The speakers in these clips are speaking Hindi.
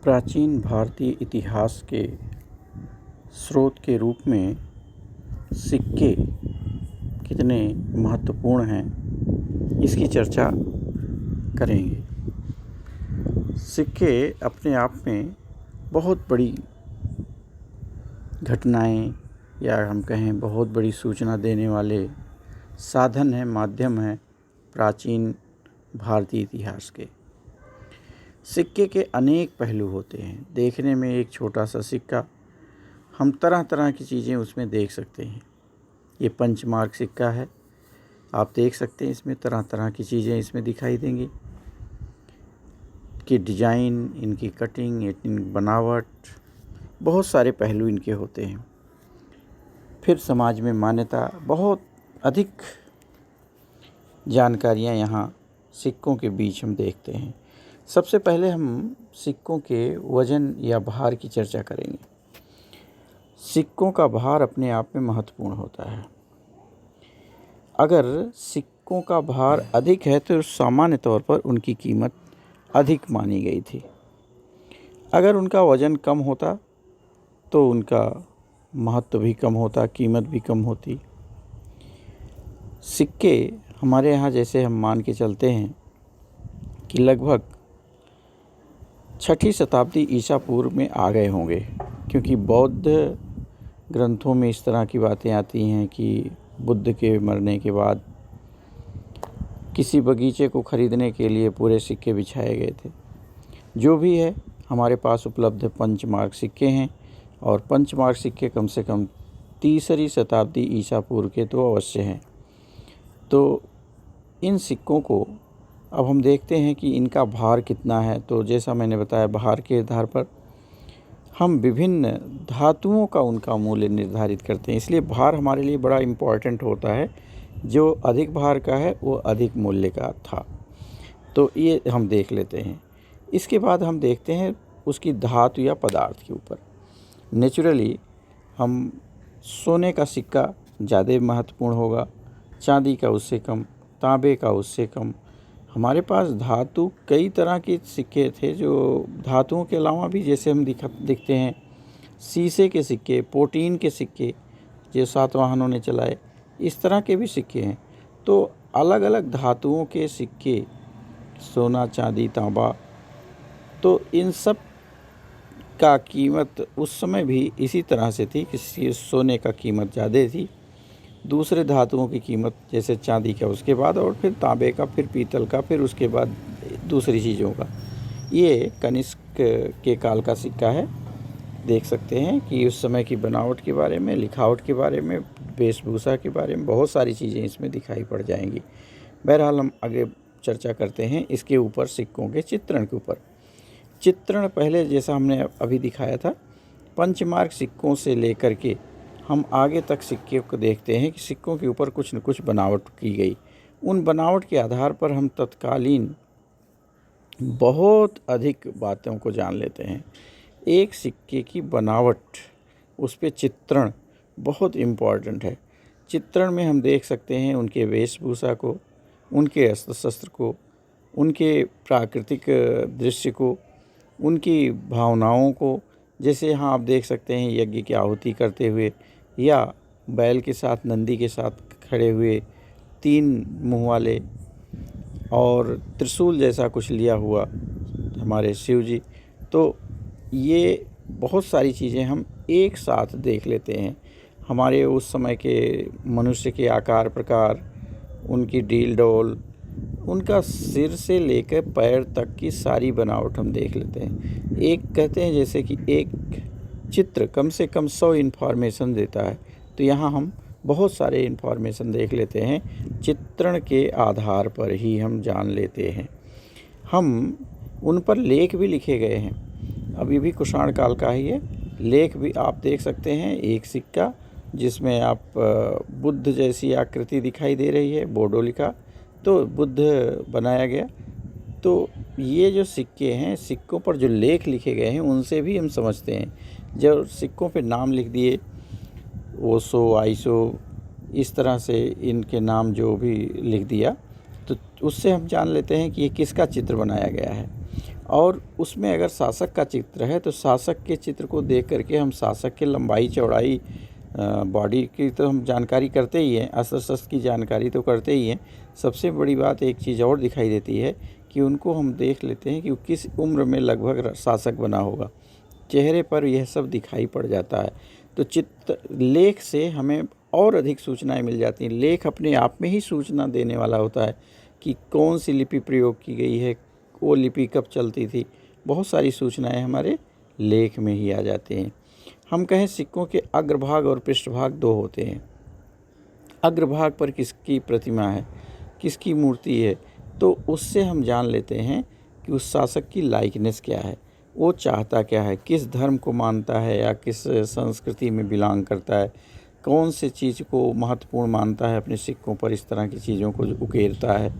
प्राचीन भारतीय इतिहास के स्रोत के रूप में सिक्के कितने महत्वपूर्ण हैं, इसकी चर्चा करेंगे। सिक्के अपने आप में बहुत बड़ी घटनाएं या हम कहें बहुत बड़ी सूचना देने वाले साधन हैं, माध्यम हैं प्राचीन भारतीय इतिहास के। सिक्के के अनेक पहलू होते हैं। देखने में एक छोटा सा सिक्का, हम तरह तरह की चीज़ें उसमें देख सकते हैं। ये पंचमार्क सिक्का है, आप देख सकते हैं इसमें तरह तरह की चीज़ें इसमें दिखाई देंगी कि डिज़ाइन, इनकी कटिंग, इनकी बनावट, बहुत सारे पहलू इनके होते हैं। फिर समाज में मान्यता, बहुत अधिक जानकारियाँ यहाँ सिक्कों के बीच हम देखते हैं। सबसे पहले हम सिक्कों के वज़न या भार की चर्चा करेंगे। सिक्कों का भार अपने आप में महत्वपूर्ण होता है। अगर सिक्कों का भार अधिक है तो सामान्य तौर पर उनकी कीमत अधिक मानी गई थी। अगर उनका वज़न कम होता तो उनका महत्व भी कम होता, कीमत भी कम होती। सिक्के हमारे यहाँ जैसे हम मान के चलते हैं कि लगभग 6ठी शताब्दी ईसा पूर्व में आ गए होंगे, क्योंकि बौद्ध ग्रंथों में इस तरह की बातें आती हैं कि बुद्ध के मरने के बाद किसी बगीचे को खरीदने के लिए पूरे सिक्के बिछाए गए थे। जो भी है, हमारे पास उपलब्ध पंचमार्क सिक्के हैं और पंचमार्क सिक्के कम से कम 3री शताब्दी ईसा पूर्व के तो अवश्य हैं। तो इन सिक्कों को अब हम देखते हैं कि इनका भार कितना है। तो जैसा मैंने बताया, भार के आधार पर हम विभिन्न धातुओं का उनका मूल्य निर्धारित करते हैं। इसलिए भार हमारे लिए बड़ा इम्पॉर्टेंट होता है। जो अधिक भार का है वो अधिक मूल्य का था, तो ये हम देख लेते हैं। इसके बाद हम देखते हैं उसकी धातु या पदार्थ के ऊपर। नेचुरली हम सोने का सिक्का ज़्यादा महत्वपूर्ण होगा, चांदी का उससे कम, तांबे का उससे कम। हमारे पास धातु कई तरह के सिक्के थे, जो धातुओं के अलावा भी जैसे हम दिखते हैं शीशे के सिक्के, प्रोटीन के सिक्के जो सातवाहनों ने चलाए, इस तरह के भी सिक्के हैं। तो अलग अलग धातुओं के सिक्के, सोना, चांदी, तांबा, तो इन सब का कीमत उस समय भी इसी तरह से थी कि सोने का कीमत ज़्यादा थी, दूसरे धातुओं की कीमत जैसे चांदी का उसके बाद, और फिर तांबे का, फिर पीतल का, फिर उसके बाद दूसरी चीज़ों का। ये कनिष्क के काल का सिक्का है। देख सकते हैं कि उस समय की बनावट के बारे में, लिखावट के बारे में, वेशभूषा के बारे में बहुत सारी चीज़ें इसमें दिखाई पड़ जाएंगी। बहरहाल हम आगे चर्चा करते हैं इसके ऊपर, सिक्कों के चित्रण के ऊपर। चित्रण पहले जैसा हमने अभी दिखाया था, पंचमार्क सिक्कों से लेकर के हम आगे तक सिक्के को देखते हैं कि सिक्कों के ऊपर कुछ न कुछ बनावट की गई। उन बनावट के आधार पर हम तत्कालीन बहुत अधिक बातों को जान लेते हैं। एक सिक्के की बनावट, उस पे चित्रण बहुत इम्पॉर्टेंट है। चित्रण में हम देख सकते हैं उनके वेशभूषा को, उनके अस्त्र शस्त्र को, उनके प्राकृतिक दृश्य को, उनकी भावनाओं को। जैसे यहाँ आप देख सकते हैं यज्ञ की आहुति करते हुए, या बैल के साथ, नंदी के साथ खड़े हुए, 3 मुँह वाले और त्रिशूल जैसा कुछ लिया हुआ हमारे शिव जी। तो ये बहुत सारी चीज़ें हम एक साथ देख लेते हैं। हमारे उस समय के मनुष्य के आकार प्रकार, उनकी डील डोल, उनका सिर से लेकर पैर तक की सारी बनावट हम देख लेते हैं। एक कहते हैं जैसे कि एक चित्र कम से कम 100 इन्फॉर्मेशन देता है, तो यहाँ हम बहुत सारे इन्फॉर्मेशन देख लेते हैं। चित्रण के आधार पर ही हम जान लेते हैं। हम उन पर लेख भी लिखे गए हैं। अभी भी कुषाण काल का ही है, लेख भी आप देख सकते हैं। एक सिक्का जिसमें आप बुद्ध जैसी आकृति दिखाई दे रही है, बोडो लिखा, तो बुद्ध बनाया गया। तो ये जो सिक्के हैं, सिक्कों पर जो लेख लिखे गए हैं उनसे भी हम समझते हैं। जो सिक्कों पे नाम लिख दिए, ओशो, आइसो, इस तरह से इनके नाम जो भी लिख दिया, तो उससे हम जान लेते हैं कि ये किसका चित्र बनाया गया है। और उसमें अगर शासक का चित्र है तो शासक के चित्र को देख करके हम शासक के लंबाई चौड़ाई बॉडी की तो हम जानकारी करते ही हैं, अस्त्र शस्त्र की जानकारी तो करते ही हैं। सबसे बड़ी बात एक चीज़ और दिखाई देती है कि उनको हम देख लेते हैं कि वो किस उम्र में लगभग शासक बना होगा। चेहरे पर यह सब दिखाई पड़ जाता है। तो चित्र लेख से हमें और अधिक सूचनाएं मिल जाती हैं। लेख अपने आप में ही सूचना देने वाला होता है कि कौन सी लिपि प्रयोग की गई है, वो लिपि कब चलती थी। बहुत सारी सूचनाएं हमारे लेख में ही आ जाती हैं। हम कहें सिक्कों के अग्रभाग और पृष्ठभाग दो होते हैं। अग्रभाग पर किसकी प्रतिमा है, किसकी मूर्ति है, तो उससे हम जान लेते हैं कि उस शासक की लाइकनेस क्या है, वो चाहता क्या है, किस धर्म को मानता है या किस संस्कृति में बिलोंग करता है, कौन से चीज़ को महत्वपूर्ण मानता है, अपने सिक्कों पर इस तरह की चीज़ों को उकेरता है।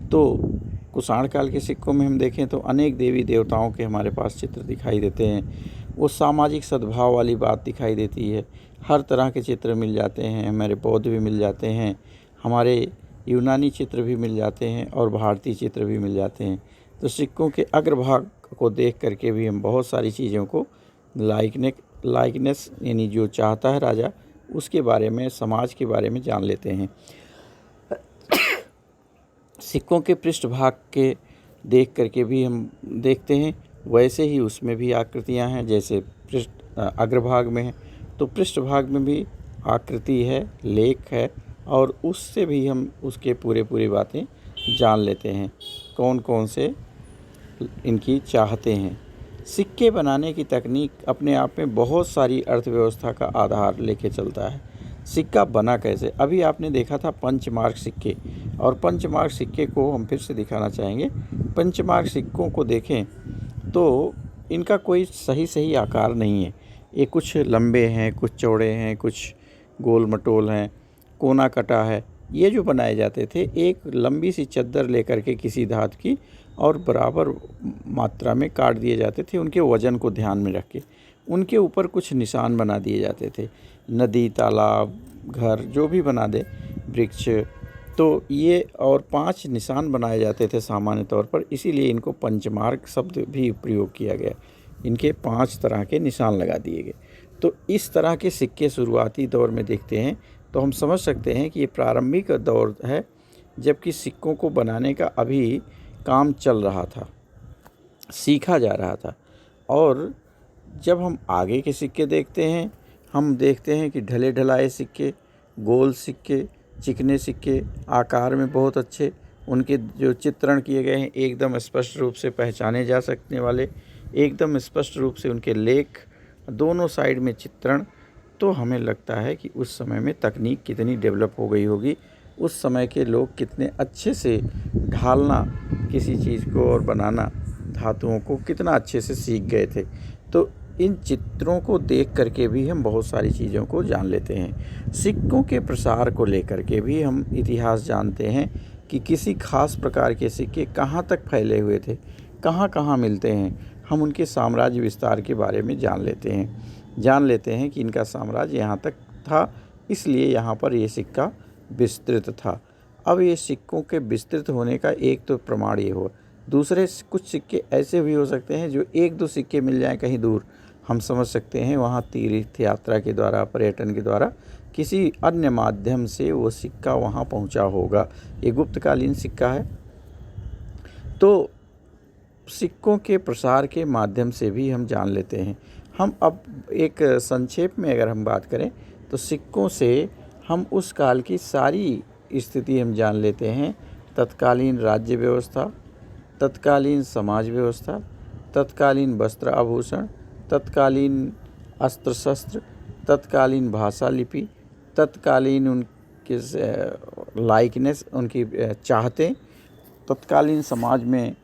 तो कुषाण काल के सिक्कों में हम देखें तो अनेक देवी देवताओं के हमारे पास चित्र दिखाई देते हैं। वो सामाजिक सद्भाव वाली बात दिखाई देती है। हर तरह के चित्र मिल जाते हैं, हमारे बौद्ध भी मिल जाते हैं, हमारे यूनानी चित्र भी मिल जाते हैं और भारतीय चित्र भी मिल जाते हैं। तो सिक्कों के अग्रभाग को देख करके भी हम बहुत सारी चीज़ों को लाइकनेस यानी जो चाहता है राजा उसके बारे में, समाज के बारे में जान लेते हैं। सिक्कों के पृष्ठभाग के देख करके भी हम देखते हैं, वैसे ही उसमें भी आकृतियां हैं, जैसे अग्रभाग में है तो पृष्ठभाग में भी आकृति है, लेख है, और उससे भी हम उसके पूरी बातें जान लेते हैं, कौन कौन से इनकी चाहते हैं। सिक्के बनाने की तकनीक अपने आप में बहुत सारी अर्थव्यवस्था का आधार लेके चलता है। सिक्का बना कैसे, अभी आपने देखा था पंचमार्क सिक्के, और पंचमार्क सिक्के को हम फिर से दिखाना चाहेंगे। पंचमार्क सिक्कों को देखें तो इनका कोई सही आकार नहीं है। ये कुछ लंबे हैं, कुछ चौड़े हैं, कुछ गोल मटोल हैं, कोना कटा है। ये जो बनाए जाते थे एक लंबी सी चद्दर लेकर के किसी धातु की, और बराबर मात्रा में काट दिए जाते थे, उनके वज़न को ध्यान में रख के उनके ऊपर कुछ निशान बना दिए जाते थे। नदी, तालाब, घर जो भी बना दे, वृक्ष, तो ये और 5 निशान बनाए जाते थे सामान्य तौर पर, इसीलिए इनको पंचमार्क शब्द भी प्रयोग किया गया। इनके 5 तरह के निशान लगा दिए गए। तो इस तरह के सिक्के शुरुआती दौर में देखते हैं तो हम समझ सकते हैं कि ये प्रारंभिक दौर है, जबकि सिक्कों को बनाने का अभी काम चल रहा था, सीखा जा रहा था। और जब हम आगे के सिक्के देखते हैं, हम देखते हैं कि ढले ढलाए सिक्के, गोल सिक्के, चिकने सिक्के, आकार में बहुत अच्छे, उनके जो चित्रण किए गए हैं एकदम स्पष्ट रूप से पहचाने जा सकने वाले, एकदम स्पष्ट रूप से उनके लेख, दोनों साइड में चित्रण। तो हमें लगता है कि उस समय में तकनीक कितनी डेवलप हो गई होगी, उस समय के लोग कितने अच्छे से ढालना किसी चीज़ को और बनाना धातुओं को कितना अच्छे से सीख गए थे। तो इन चित्रों को देख करके भी हम बहुत सारी चीज़ों को जान लेते हैं। सिक्कों के प्रसार को लेकर के भी हम इतिहास जानते हैं कि किसी खास प्रकार के सिक्के कहाँ तक फैले हुए थे, कहाँ कहाँ मिलते हैं। हम उनके साम्राज्य विस्तार के बारे में जान लेते हैं कि इनका साम्राज्य यहाँ तक था, इसलिए यहाँ पर ये सिक्का विस्तृत था। अब ये सिक्कों के विस्तृत होने का एक तो प्रमाण ये हुआ। दूसरे कुछ सिक्के ऐसे भी हो सकते हैं जो 1-2 सिक्के मिल जाएं कहीं दूर, हम समझ सकते हैं वहाँ तीर्थ यात्रा के द्वारा, पर्यटन के द्वारा, किसी अन्य माध्यम से वो सिक्का वहाँ पहुँचा होगा। ये गुप्तकालीन सिक्का है। तो सिक्कों के प्रसार के माध्यम से भी हम जान लेते हैं। हम अब एक संक्षेप में अगर हम बात करें तो सिक्कों से हम उस काल की सारी स्थिति हम जान लेते हैं। तत्कालीन राज्य व्यवस्था, तत्कालीन समाज व्यवस्था, तत्कालीन वस्त्र आभूषण, तत्कालीन अस्त्र शस्त्र, तत्कालीन भाषा लिपि, तत्कालीन उनके लाइकनेस, उनकी चाहतें, तत्कालीन समाज में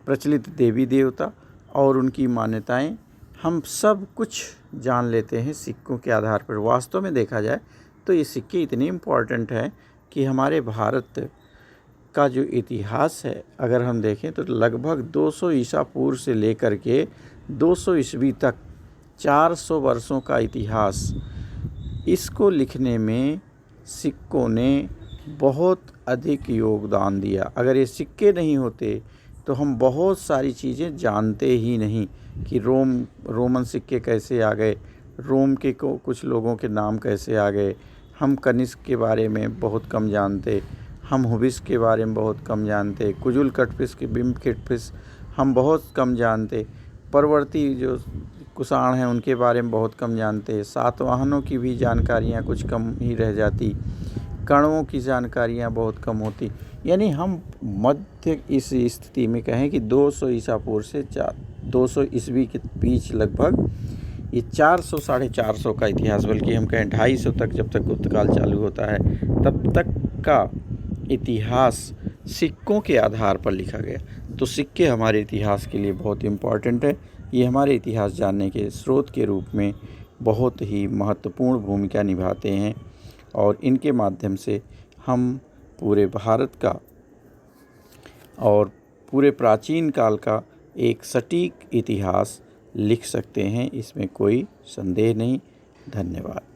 प्रचलित देवी देवता और उनकी मान्यताएं, हम सब कुछ जान लेते हैं सिक्कों के आधार पर। वास्तव में देखा जाए तो ये सिक्के इतने इम्पॉर्टेंट हैं कि हमारे भारत का जो इतिहास है अगर हम देखें तो लगभग 200 ईसा पूर्व से लेकर के 200 ईस्वी तक 400 वर्षों का इतिहास, इसको लिखने में सिक्कों ने बहुत अधिक योगदान दिया। अगर ये सिक्के नहीं होते तो हम बहुत सारी चीज़ें जानते ही नहीं कि रोमन सिक्के कैसे आ गए, रोम के कुछ लोगों के नाम कैसे आ गए। हम कनिष्क के बारे में बहुत कम जानते, हम हुबिस के बारे में बहुत कम जानते, कुजुल कटफिस के बिम्बकिटफिस हम बहुत कम जानते, परवर्ती जो कुषाण हैं उनके बारे में बहुत कम जानते, सातवाहनों की भी जानकारियाँ कुछ कम ही रह जाती, कणों की जानकारियाँ बहुत कम होती। यानी हम मध्य इस स्थिति में कहें कि 200 ईसा पूर्व से 200 ईस्वी के बीच लगभग ये 400 साढ़े 400 का इतिहास, बल्कि हम कहें 250 तक, जब तक गुप्तकाल चालू होता है तब तक का इतिहास सिक्कों के आधार पर लिखा गया। तो सिक्के हमारे इतिहास के लिए बहुत इम्पॉर्टेंट है। ये हमारे इतिहास जानने के स्रोत के रूप में बहुत ही महत्वपूर्ण भूमिका निभाते हैं और इनके माध्यम से हम पूरे भारत का और पूरे प्राचीन काल का एक सटीक इतिहास लिख सकते हैं, इसमें कोई संदेह नहीं। धन्यवाद।